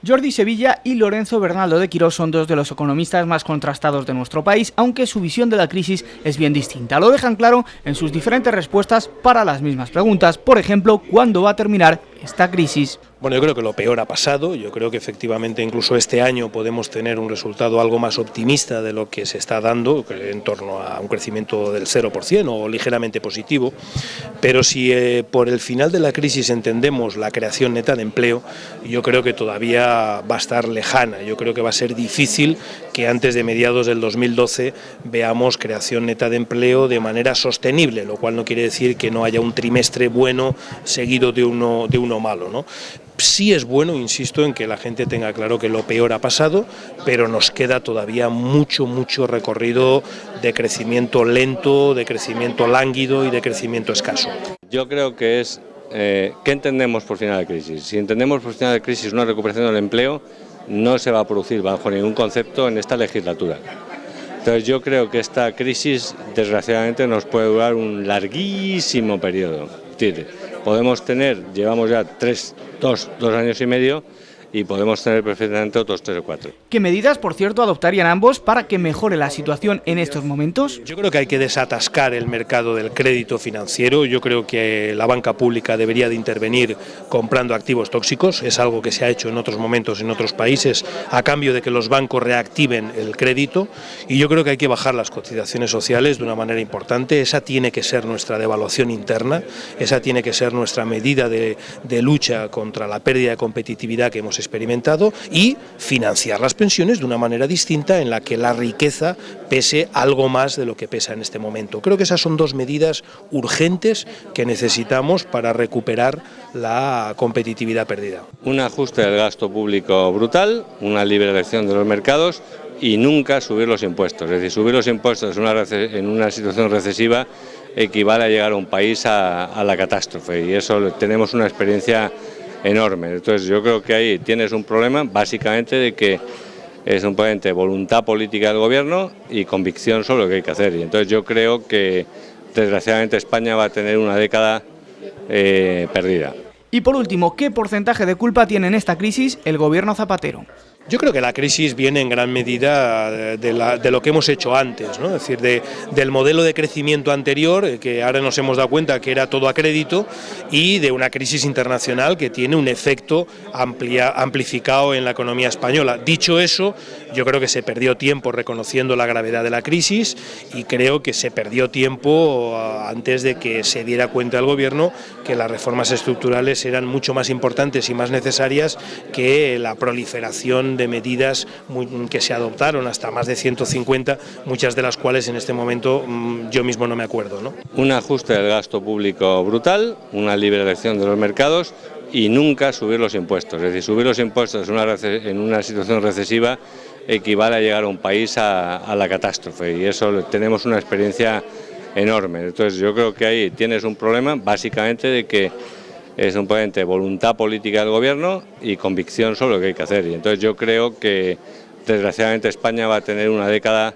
Jordi Sevilla y Lorenzo Bernaldo de Quirós son dos de los economistas más contrastados de nuestro país, aunque su visión de la crisis es bien distinta. Lo dejan claro en sus diferentes respuestas para las mismas preguntas. Por ejemplo, ¿cuándo va a terminar esta crisis? Bueno, yo creo que lo peor ha pasado. Yo creo que efectivamente incluso este año podemos tener un resultado algo más optimista de lo que se está dando, en torno a un crecimiento del 0% o ligeramente positivo. Pero si por el final de la crisis entendemos la creación neta de empleo, yo creo que todavía va a estar lejana. Yo creo que va a ser difícil que antes de mediados del 2012 veamos creación neta de empleo de manera sostenible, lo cual no quiere decir que no haya un trimestre bueno seguido de uno malo, ¿no? Sí es bueno, insisto, en que la gente tenga claro que lo peor ha pasado, pero nos queda todavía mucho recorrido de crecimiento lento, de crecimiento lánguido y de crecimiento escaso. Yo creo que es, ¿qué entendemos por final de crisis? Si entendemos por final de crisis una recuperación del empleo, no se va a producir bajo ningún concepto en esta legislatura. Entonces yo creo que esta crisis, desgraciadamente, nos puede durar un larguísimo periodo. Podemos tener, llevamos ya dos años y medio, y podemos tener perfectamente otros 3 o 4. ¿Qué medidas, por cierto, adoptarían ambos para que mejore la situación en estos momentos? Yo creo que hay que desatascar el mercado del crédito financiero. Yo creo que la banca pública debería de intervenir comprando activos tóxicos. Es algo que se ha hecho en otros momentos en otros países a cambio de que los bancos reactiven el crédito. Y yo creo que hay que bajar las cotizaciones sociales de una manera importante. Esa tiene que ser nuestra devaluación interna. Esa tiene que ser nuestra medida de lucha contra la pérdida de competitividad que hemos experimentado, y financiar las pensiones de una manera distinta en la que la riqueza pese algo más de lo que pesa en este momento. Creo que esas son dos medidas urgentes que necesitamos para recuperar la competitividad perdida. Un ajuste del gasto público brutal, una liberalización de los mercados y nunca subir los impuestos. Es decir, subir los impuestos en una situación recesiva equivale a llegar a un país a la catástrofe, y eso tenemos una experiencia enorme. Entonces yo creo que ahí tienes un problema básicamente de que es un problema de voluntad política del gobierno y convicción sobre lo que hay que hacer, y entonces yo creo que desgraciadamente España va a tener una década perdida. Y por último, ¿qué porcentaje de culpa tiene en esta crisis el gobierno Zapatero? Yo creo que la crisis viene en gran medida de lo que hemos hecho antes, ¿no? Es decir, del modelo de crecimiento anterior, que ahora nos hemos dado cuenta que era todo a crédito, y de una crisis internacional que tiene un efecto amplificado en la economía española. Dicho eso, yo creo que se perdió tiempo reconociendo la gravedad de la crisis, y creo que se perdió tiempo antes de que se diera cuenta el gobierno que las reformas estructurales eran mucho más importantes y más necesarias que la proliferación de medidas que se adoptaron, hasta más de 150, muchas de las cuales en este momento yo mismo no me acuerdo, ¿no? Un ajuste del gasto público brutal, una liberalización de los mercados y nunca subir los impuestos. Es decir, subir los impuestos en una situación recesiva equivale a llegar a un país a la catástrofe, y eso tenemos una experiencia enorme. Entonces yo creo que ahí tienes un problema básicamente de que es un problema de voluntad política del gobierno y convicción sobre lo que hay que hacer, y entonces yo creo que desgraciadamente España va a tener una década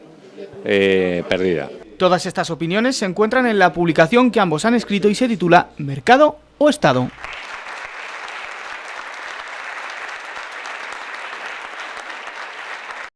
perdida. Todas estas opiniones se encuentran en la publicación que ambos han escrito y se titula ¿Mercado o Estado?